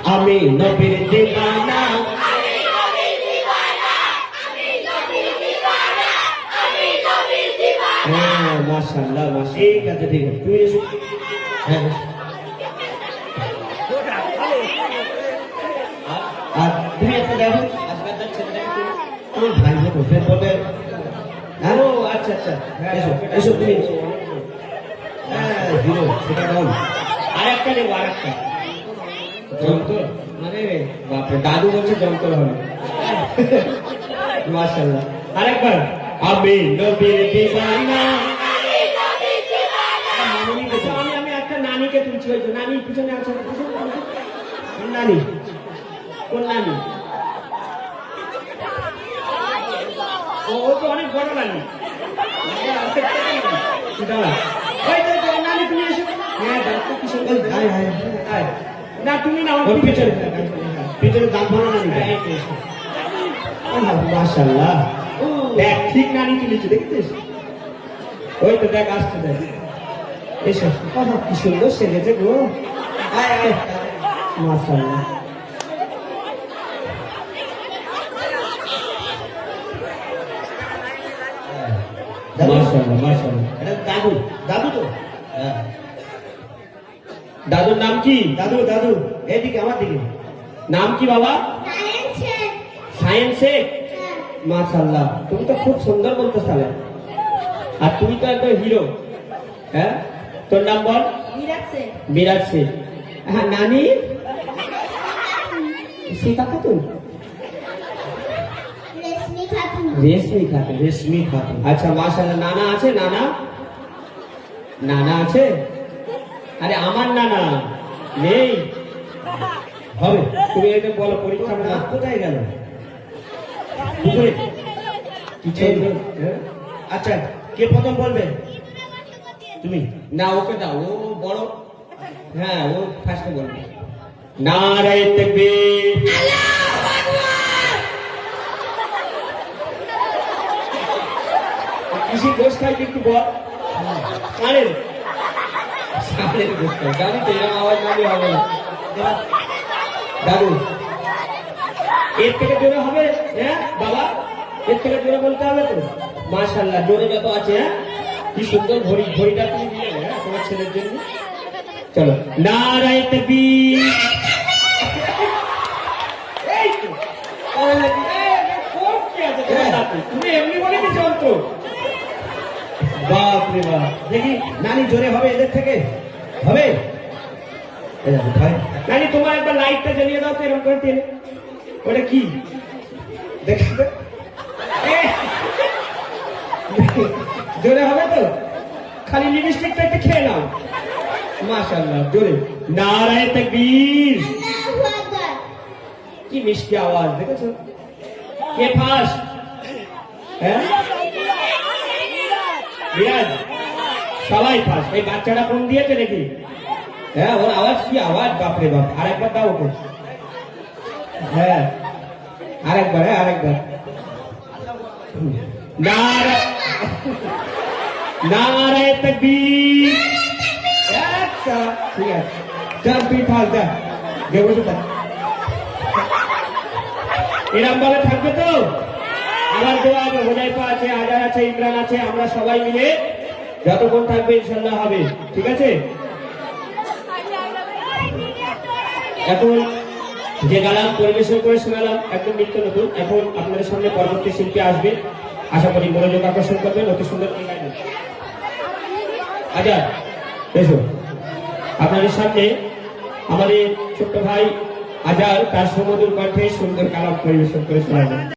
আমি নবীর দিওয়ানা হ্যাঁ মাশাআল্লাহ ঠিক আছে ঠিক আছে তুমি এসো হ্যাঁ আর তুমি একটা দেখো আজকালকার ছেলেটাকে তুমি ভাই হতো ফের বলবে ও আচ্ছা আচ্ছা এসো এসো তুমি হ্যাঁ হিরো সেটা দাও আরেকটা নেবো আরেকটা যন্ত্র মানে বাপরে দাদু বলছে যন্ত্র হবে মাশাআল্লাহ আরেকবার আমি নবীর দিওয়ানা আমি একটা নানিকে তুলছি ওই তো নানি পিছনে আছে কোন নানি কোন নানি ও তো অনেক বড় নানি ওই তো নানি তুমি এসো হ্যাঁ ডাক্তার কি সুন্দর না তুমি না আমার পিছনে পিছনে দাম ভালো নানি মাশাআল্লাহ দেখ ঠিক নানি তুলেছে দেখছিস ওই তো দেখ আসছে দেখ এসো কি সুন্দর সেজেছে গো আয় আয় মাশাআল্লাহ মাশাআল্লাহ মাশাআল্লাহ এটা দাদু দাদু তো দাদুর নাম কি দাদু দাদু এইদিকে আমার দিকে নাম কি বাবা সায়েন্স শেখ মাশাআল্লাহ তুমি তো খুব সুন্দর বলতে চালে আর তুমি তো একটা হিরো হ্যাঁ তোর নাম বল বিরাট শেখ হ্যাঁ নানি শিখা খাতুন রেশমি খাতুন আচ্ছা মাশাআল্লাহ নানা আছে নানা নানা আছে আরে আমার নানা নেই হবে তুমি এটা বলো পরীক্ষা কোথায় গেল আচ্ছা কে প্রথম বলবে তুমি না ওকে দাও ও বড় হ্যাঁ ও ফার্স্টে বলবে নারায়ে তাকবীর আল্লাহু আকবার কিসি গোশ খাই একটু বল কানে সামনে গোশ খাই গালি তো এরকম আওয়াজ না হবে না দাদু এর থেকে জোরে হবে হ্যাঁ বাবা এর থেকে জোরে বলতে হবে তো মাশাআল্লাহ জোরে যত আছে হ্যাঁ কি সুন্দর ঘড়িটা তুমি দিলে হ্যাঁ তোমার ছেলের জন্য চলো নারায়ে তাকবীর এই তো তুমি এমনি বলে কি যন্ত্র বাপ রে বাপ দেখি নানি জোরে হবে এদের থেকে হবে নানি তোমার একবার লাইটটা জ্বালিয়ে দাও তো এরকম করে টেনে ওটা কি দেখতে জোরে হবে তো খালি লিপস্টিকটা একটু খেয়ে নাও মাশাআল্লাহ জোরে নারায়ে তাকবীর কি মিষ্টি আওয়াজ দেখেছো কে ফার্স্ট হ্যাঁ বিরাজ সবাই ফার্স্ট এই বাচ্চাটা ফোন দিয়েছে নাকি হ্যাঁ ওর আওয়াজ কি আওয়াজ বাপরে বাপ আরেকবার দাও ওকে হ্যাঁ আরেকবার হ্যাঁ আরেকবার নারায়ে তাকবীর আচ্ছা ঠিক আছে চল তুই ফার্স্ট যা গে বসে থাক এরকম ভাবে থাকবে তো আমার দোয়া আছে হোজাইফা আছে আজার আছে ইমরান আছে আমরা সবাই মিলে যতক্ষণ থাকবে ইনশাআল্লাহ হবে ঠিক আছে এখন যে গালাম পরিবেশন করে শোনালাম একদম নিত্য নতুন এখন আপনাদের সামনে পরবর্তী শিল্পী আসবে আশা করি মনোযোগ আকর্ষণ করবেন অতি সুন্দর গাইবেন আজাদ এসো আপনাদের সামনে আমাদের ছোট্ট ভাই আজাদ তার সুমধুর কণ্ঠে সুন্দর কালাম পরিবেশন করে শোনাবেন